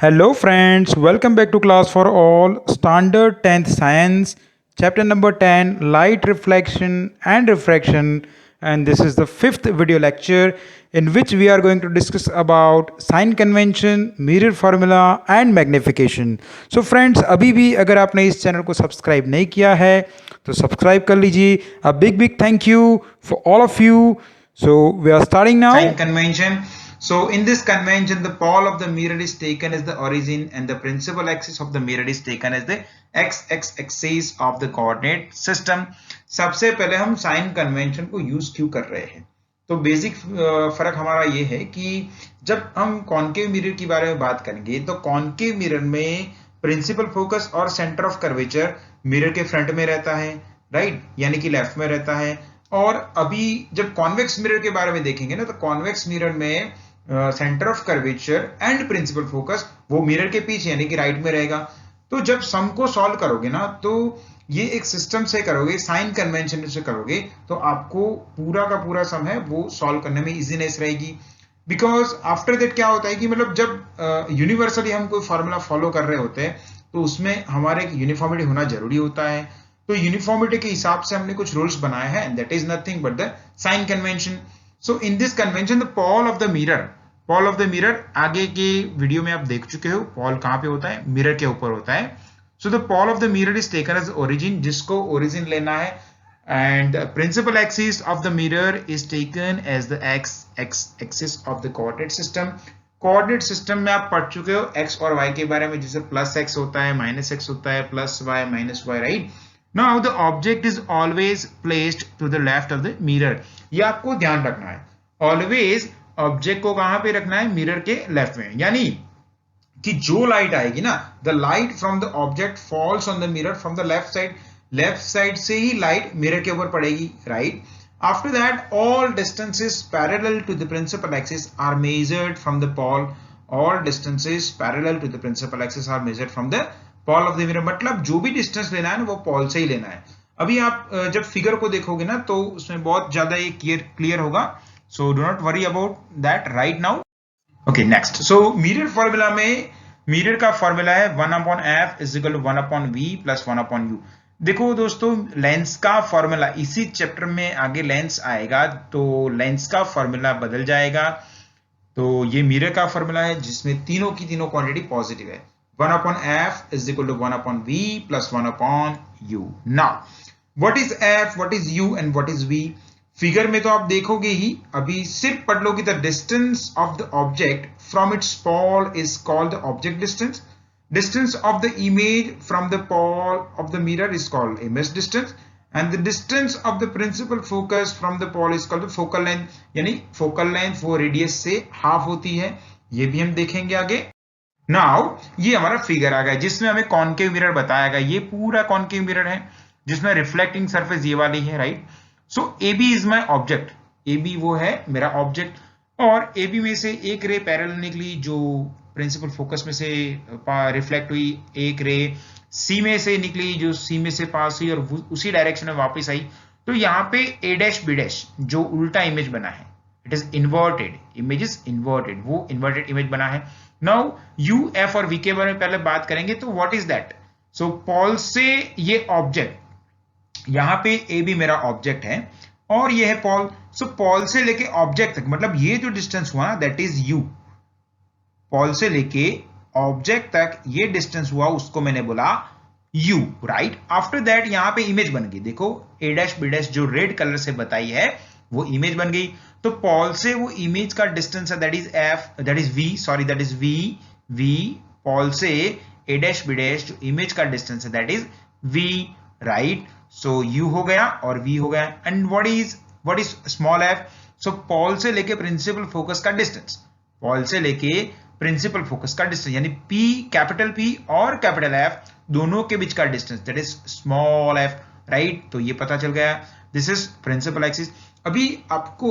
Hello, friends. Welcome back to class for all. Standard 10th Science, chapter number 10 Light Reflection and Refraction. And this is the fifth video lecture in which we are going to discuss about sign convention, mirror formula and magnification. So friends, अभी भी अगर आपने इस channel को subscribe नहीं किया है तो सब्सक्राइब कर लीजिए. A big thank you for all of you. So we are starting now. Sign convention. So in this convention, the pole of the mirror is taken as the origin and the principal axis of the mirror is taken as the x axis of the coordinate system. सबसे पहले हम sign convention को use क्यों कर रहे हैं? तो basic फर्क हमारा ये है कि जब हम कॉनकेव मिरर के बारे में बात करेंगे तो कॉनकेव मिरर में प्रिंसिपल फोकस और सेंटर ऑफ कर्वेचर मिरर के फ्रंट में रहता है, राइट, यानी कि लेफ्ट में रहता है. और अभी जब कॉन्वेक्स मिरर के बारे में देखेंगे ना तो कॉन्वेक्स मिरर में centre of curvature and principal focus वो मिरर के पीछे यानी कि राइट में रहेगा. तो जब सम को सॉल्व करोगे ना तो ये एक सिस्टम से करोगे, साइन कन्वेंशन से करोगे तो आपको पूरा का पूरा सम है वो सॉल्व करने में इजीनेस रहेगी. बिकॉज आफ्टर दैट क्या होता है कि मतलब जब यूनिवर्सली हम कोई फॉर्मूला फॉलो कर रहे होते हैं तो उसमें हमारे एक यूनिफॉर्मिटी होना जरूरी होता है. तो यूनिफॉर्मिटी के हिसाब से हमने कुछ रूल्स बनाए हैं and that is nothing but the sign convention. So in this convention the pole of the mirror आगे के वीडियो में आप देख चुके हो. पॉल कहां पे होता है? मिरर के ऊपर होता है. So the pole of the mirror is taken as origin, जिसको ओरिजिन लेना है, and principal axis of the mirror is taken as the X axis of the coordinate system. Coordinate system में आप पढ़ चुके हो एक्स और वाई के बारे में, जैसे प्लस एक्स होता है, माइनस एक्स होता है, plus Y minus Y, right. Now the object is always placed to the left of the mirror. ये आपको ध्यान रखना है, ऑलवेज ऑब्जेक्ट को कहां पे रखना है? मिरर के लेफ्ट में. यानी कि जो लाइट आएगी ना, the light from the object falls on the mirror from the left side से ही लाइट मिरर के ऊपर पड़ेगी, right. After that all distances parallel to the principal axis are measured from the pole. All distances parallel to the principal axis are measured from the pole of the mirror. मतलब जो भी distance लेना है ना वो Paul से ही लेना है. अभी आप जब फिगर को देखोगे ना तो उसमें बहुत ज्यादा ये क्लियर होगा. So do not worry about that right now. Okay, next. So mirror formula में मिरर का फॉर्मूला है 1/f is equal to 1/v plus 1/u. देखो दोस्तों, लेंस का फॉर्मूला इसी चैप्टर में आगे लेंस आएगा तो लेंस का फॉर्मूला बदल जाएगा. तो ये मिरर का फॉर्मूला है जिसमें तीनों की तीनों क्वांटिटी पॉजिटिव है. 1/f is equal to 1/v plus 1/u. Now, what is f, what is u and what is v? Figure में तो आप देखोगे ही, अभी सिर्फ पढ़ लो कि the distance of the object from its pole is called the object distance. Distance of the image from the pole of the mirror is called image distance. And the distance of the principal focus from the pole is called the focal length. यानी focal length वो radius से half होती है. ये भी हम देखेंगे आगे. नाउ ये हमारा फिगर आ गया जिसमें हमें कॉनकेव मिरर बताया गया. ये पूरा कॉनकेव मिरर है जिसमें रिफ्लेक्टिंग सरफेस ये वाली है, right. So A B is my object. A B वो है मेरा ऑब्जेक्ट और ए बी में से एक रे पैरेलल निकली जो प्रिंसिपल फोकस में से रिफ्लेक्ट हुई, एक रे सी में से निकली जो सी में से पास हुई और उसी डायरेक्शन में वापस आई. तो यहाँ पे ए डैश बी डैश जो उल्टा इमेज बना है, it is inverted image, is inverted, वो इन्वर्टेड इमेज बना है. नाउ यू एफ और वी के बारे में पहले बात करेंगे. तो what is that? So pole से ये ऑब्जेक्ट, यहां पे ए भी मेरा ऑब्जेक्ट है और ये है पॉल. सो पॉल से लेके ऑब्जेक्ट तक, मतलब ये जो डिस्टेंस हुआ ना दैट इज यू. पॉल से लेके ऑब्जेक्ट तक ये डिस्टेंस हुआ उसको मैंने बोला यू, राइट. आफ्टर दैट यहां पे इमेज बन गई. देखो ए डैश बी डैश जो रेड कलर से बताई है वो इमेज बन गई. तो पॉल से वो इमेज का डिस्टेंस है that is F, that is V, sorry that is V. Pole से ए डैश बी डैश जो इमेज का डिस्टेंस है that is V, right. So U हो गया और वी हो गया. And what is small F? So pole से लेके प्रिंसिपल फोकस का डिस्टेंस, पॉल से लेके प्रिंसिपल फोकस का डिस्टेंस यानी पी, कैपिटल पी और कैपिटल एफ दोनों के बीच का distance that is small F, right. तो ये पता चल गया, दिस इज प्रिंसिपल एक्सिस. अभी आपको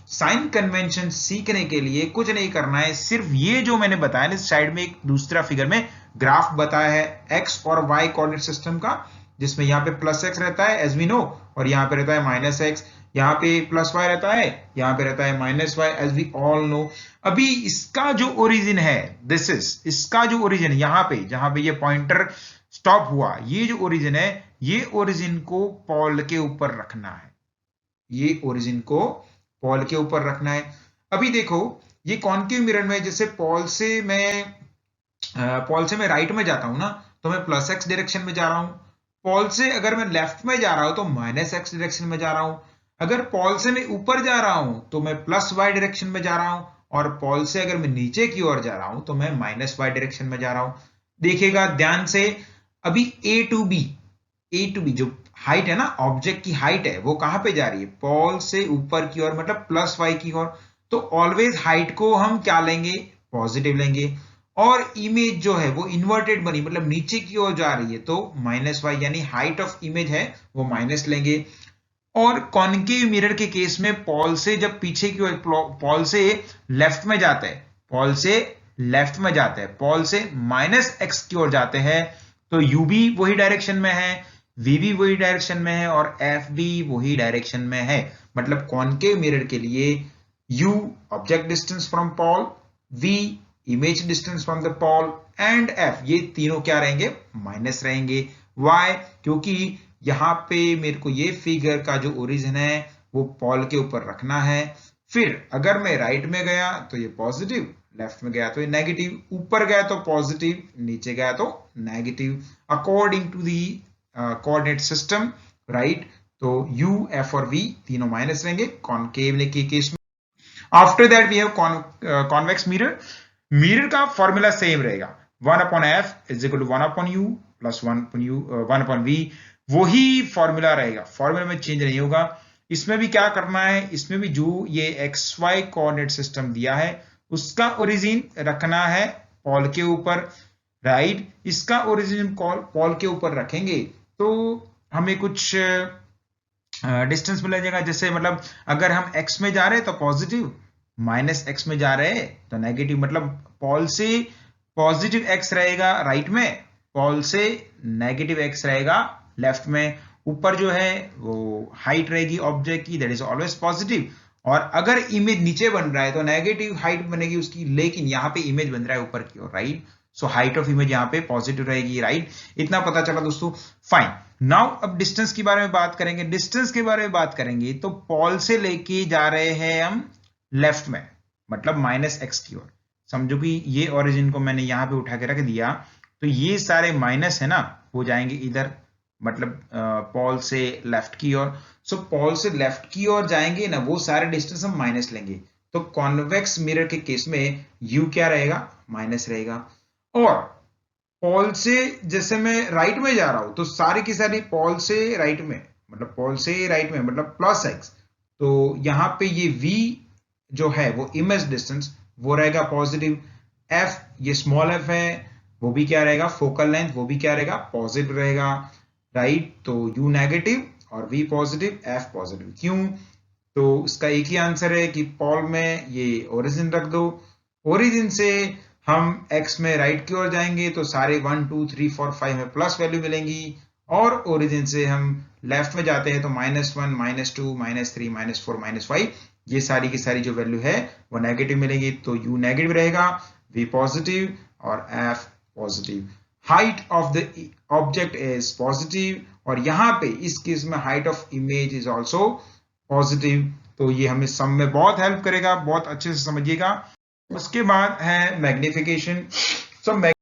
साइन कन्वेंशन सीखने के लिए कुछ नहीं करना है, सिर्फ ये जो मैंने बताया ना साइड में एक दूसरा फिगर में ग्राफ बताया है एक्स और वाई कोऑर्डिनेट सिस्टम का, जिसमें यहाँ पे प्लस एक्स रहता है एज वी नो और यहाँ पे रहता है माइनस एक्स. यहाँ पे प्लस वाई रहता है, यहाँ पे रहता है minus Y, as we all know. अभी इसका जो ओरिजिन है, दिस इज इसका जो ओरिजिन यहाँ पे, जहां पे ये पॉइंटर स्टॉप हुआ, ये जो ओरिजिन है, ये ओरिजिन को पॉल के ऊपर रखना है, ये ओरिजिन को पॉल के ऊपर रखना है। अभी देखो, ये कॉन्केव मिरर में जैसे पॉल से मैं राइट में जाता हूं ना, तो मैं प्लस एक्स डायरेक्शन में जा रहा हूं। पॉल से अगर मैं लेफ्ट में जा रहा हूं तो माइनस एक्स डायरेक्शन में जा रहा हूं। अगर पॉल से मैं ऊपर जा रहा हूं तो मैं प्लस वाई डायरेक्शन में जा रहा हूं, और पॉल से अगर मैं नीचे की ओर जा रहा हूं तो मैं माइनस वाई डायरेक्शन में जा रहा हूं। देखिएगा ध्यान से, अभी ए टू बी जो हाइट है ना, ऑब्जेक्ट की हाइट है, वो कहां पे जा रही है, पॉल से ऊपर की ओर, मतलब प्लस वाई की ओर। तो ऑलवेज हाइट को हम क्या लेंगे, पॉजिटिव लेंगे। और इमेज जो है वो इन्वर्टेड बनी, मतलब नीचे की ओर जा रही है, तो माइनस वाई, यानी हाइट ऑफ इमेज है वो माइनस लेंगे। और कॉन्केव मिरर के केस में पॉल से जब पीछे की ओर, पॉल से लेफ्ट में जाता है, पॉल से लेफ्ट में जाता है, पॉल से माइनस एक्स की ओर जाते हैं, तो यू भी वही डायरेक्शन में है, वी भी वही डायरेक्शन में है, और एफ भी वही डायरेक्शन में है। मतलब कॉन्केव मिरर के लिए U object distance from pole, V image distance from the pole, and F, ये तीनों क्या रहेंगे, माइनस रहेंगे। वाई, क्योंकि यहां पे मेरे को ये फिगर का जो ओरिजिन है वो पॉल के ऊपर रखना है। फिर अगर मैं राइट में गया तो ये पॉजिटिव, लेफ्ट में गया तो ये नेगेटिव, ऊपर गया तो पॉजिटिव, नीचे गया तो negative, according to the coordinate system, right. तो यू, एफ और वी तीनों माइनस रहेंगे कॉनकेव के केस में। After that we have convex mirror. Mirror का फॉर्मूला सेम रहेगा, 1/f is equal to 1/u plus 1/v, वही फॉर्मूला रहेगा, फॉर्मूला में चेंज नहीं होगा। इसमें भी क्या करना है, इसमें भी जो ये एक्स वाई कोऑर्डिनेट सिस्टम दिया है उसका ओरिजिन रखना है पॉल के ऊपर, राइट। इसका ओरिजिन पॉल के ऊपर रखेंगे तो हमें कुछ डिस्टेंस मिल जाएगा। जैसे मतलब अगर हम x में जा रहे हैं तो पॉजिटिव, माइनस एक्स में जा रहे हैं तो नेगेटिव, मतलब पॉल से पॉजिटिव x रहेगा राइट में, पॉल से नेगेटिव x रहेगा लेफ्ट में। ऊपर जो है वो हाइट रहेगी ऑब्जेक्ट की, दैट इज ऑलवेज पॉजिटिव। और अगर इमेज नीचे बन रहा है तो नेगेटिव हाइट बनेगी उसकी, लेकिन यहाँ पे इमेज बन रहा है ऊपर की ओर, right. So height of image यहाँ पे पॉजिटिव रहेगी, राइट। इतना पता चला दोस्तों, फाइन। नाउ अब डिस्टेंस के बारे में बात करेंगे। डिस्टेंस के बारे में बात करेंगे तो पॉल से लेके जा रहे हैं हम लेफ्ट में, मतलब माइनस एक्स की ओर। समझो कि ये ओरिजिन को मैंने यहां पे उठा के रख दिया, तो ये सारे माइनस है ना, वो जाएंगे इधर, मतलब पॉल से लेफ्ट की ओर। सो पॉल से लेफ्ट की ओर जाएंगे ना, वो सारे डिस्टेंस हम माइनस लेंगे। तो कॉन्वेक्स मिरर के केस में यू क्या रहेगा, माइनस रहेगा। और पॉल से जैसे मैं राइट में जा रहा हूं तो सारी की सारी पॉल से राइट में, मतलब पॉल से राइट में मतलब प्लस एक्स, तो यहां पे ये v जो है वो इमेज डिस्टेंस वो रहेगा पॉजिटिव। f, ये स्मॉल f है, वो भी क्या रहेगा, फोकल लेंथ, वो भी क्या रहेगा, पॉजिटिव रहेगा, राइट। तो u नेगेटिव और v पॉजिटिव, f पॉजिटिव। क्यों, तो इसका एक ही आंसर है कि पॉल में ये ओरिजिन रख दो, ओरिजिन से हम x में राइट की ओर जाएंगे तो सारे 1 2 3 4 5 में प्लस वैल्यू मिलेंगी, और ओरिजिन से हम लेफ्ट में जाते हैं तो -1 -2 -3 -4 -5, ये सारी की सारी जो वैल्यू है वो नेगेटिव मिलेगी। तो u नेगेटिव रहेगा, v पॉजिटिव और f positive. Height of the object is positive, और यहां पे इस केस में height of image is also positive. तो ये हमें सम में बहुत हेल्प करेगा, बहुत अच्छे से समझिएगा। उसके बाद है मैग्निफिकेशन। सो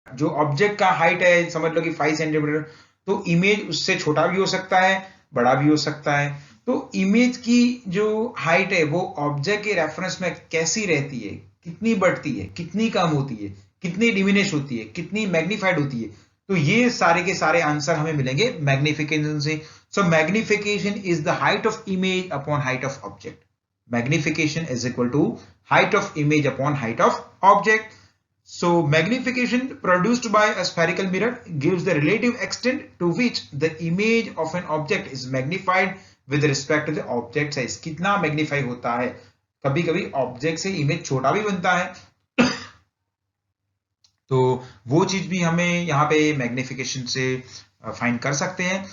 जो ऑब्जेक्ट का हाइट है समझ लो कि 5 सेंटीमीटर, तो इमेज उससे छोटा भी हो सकता है, बड़ा भी हो सकता है। तो इमेज की जो हाइट है वो ऑब्जेक्ट के रेफरेंस में कैसी रहती है, कितनी बढ़ती है, कितनी कम होती है, कितनी डिमिनिश होती है, कितनी मैग्निफाइड होती है, तो ये सारे के सारे आंसर हमें मिलेंगे मैग्निफिकेशन से। So magnification is the height of image upon height of object. Magnification is equal to height of image upon height of object. So magnification produced by a spherical mirror gives the relative extent to which the image of an object is magnified with respect to the object size. कितना magnify होता है, कभी कभी object से image छोटा भी बनता है तो वो चीज भी हमें यहाँ पे मैग्निफिकेशन से फाइंड कर सकते हैं।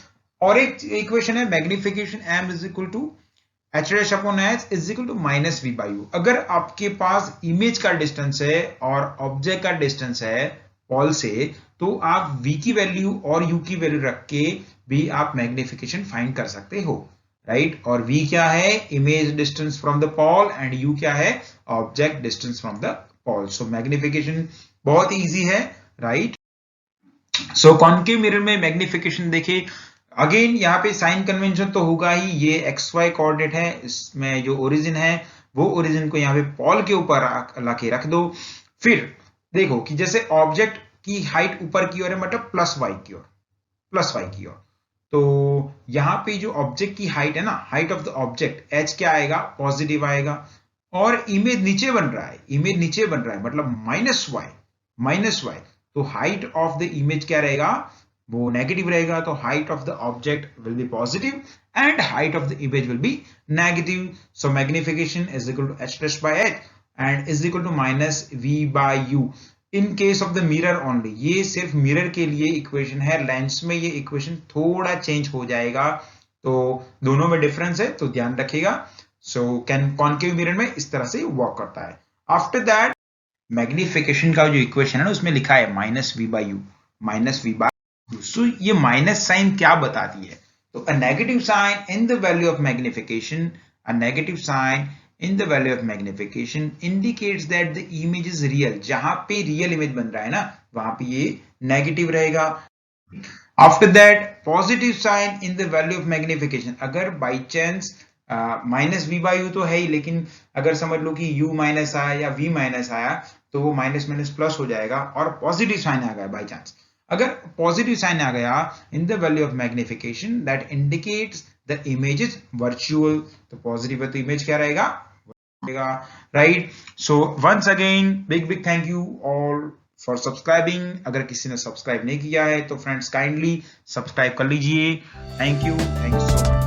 और एक इक्वेशन है magnification m is equal to H dash upon H is equal to minus V by U. अगर आपके पास इमेज का डिस्टेंस है और ऑब्जेक्ट का डिस्टेंस है पॉल से, तो आप v की वैल्यू और u की वैल्यू रख के भी आप मैग्निफिकेशन फाइंड कर सकते हो, राइट। और v क्या है, image distance from the pole, and u क्या है, object distance from the Paul. So magnification बहुत इजी है, राइट। सो कॉन्केव मिरर में मैग्निफिकेशन देखिए, अगेन यहाँ पे साइन कन्वेंशन तो होगा ही, ये एक्स वाई कोऑर्डिनेट है, इसमें जो ओरिजिन है वो ओरिजिन को यहाँ पे पॉल के ऊपर लाके रख दो। फिर देखो कि जैसे ऑब्जेक्ट की हाइट ऊपर की ओर है, मतलब प्लस वाई की ओर, प्लस वाई की ओर, तो यहाँ पे जो ऑब्जेक्ट की हाइट है ना, height of the object H क्या आएगा, पॉजिटिव आएगा। और इमेज नीचे बन रहा है, इमेज नीचे बन रहा है मतलब माइनस वाई, माइनस वाई, तो हाइट ऑफ द इमेज क्या रहेगा, वो नेगेटिव रहेगा। तो height of the object will be positive and height of the image will be negative. So magnification is equal to H plus by H and is equal to minus V by U in case of the mirror only. ये सिर्फ mirror के लिए equation है, lens में ये equation थोड़ा change हो जाएगा, तो दोनों में डिफरेंस है, तो ध्यान रखिएगा। सो कैन कॉन्केव मिरर में इस तरह से वर्क करता है। आफ्टर दैट मैग्निफिकेशन का जो इक्वेशन है ना, उसमें लिखा है minus V by U, minus V by U. So ये माइनस साइन क्या बताती है, तो a negative sign in the value of magnification, a negative sign in the value of magnification indicates that the image is real। जहां पे real image बन रहा है ना, वहां पे ये नेगेटिव रहेगा। After that positive sign in the value of magnification, अगर by chance minus V by U तो है ही, लेकिन अगर समझ लो कि u माइनस आया या v माइनस आया, तो वो माइनस माइनस प्लस हो जाएगा और पॉजिटिव साइन आ गया बाई चांस। अगर पॉजिटिव साइन आ गया in the value of magnification, that indicates the image is virtual. तो पॉजिटिव है तो इमेज क्या रहेगा, right. So once again big thank you all for subscribing. अगर किसी ने सब्सक्राइब नहीं किया है तो फ्रेंड्स काइंडली सब्सक्राइब कर लीजिए। Thank you so much.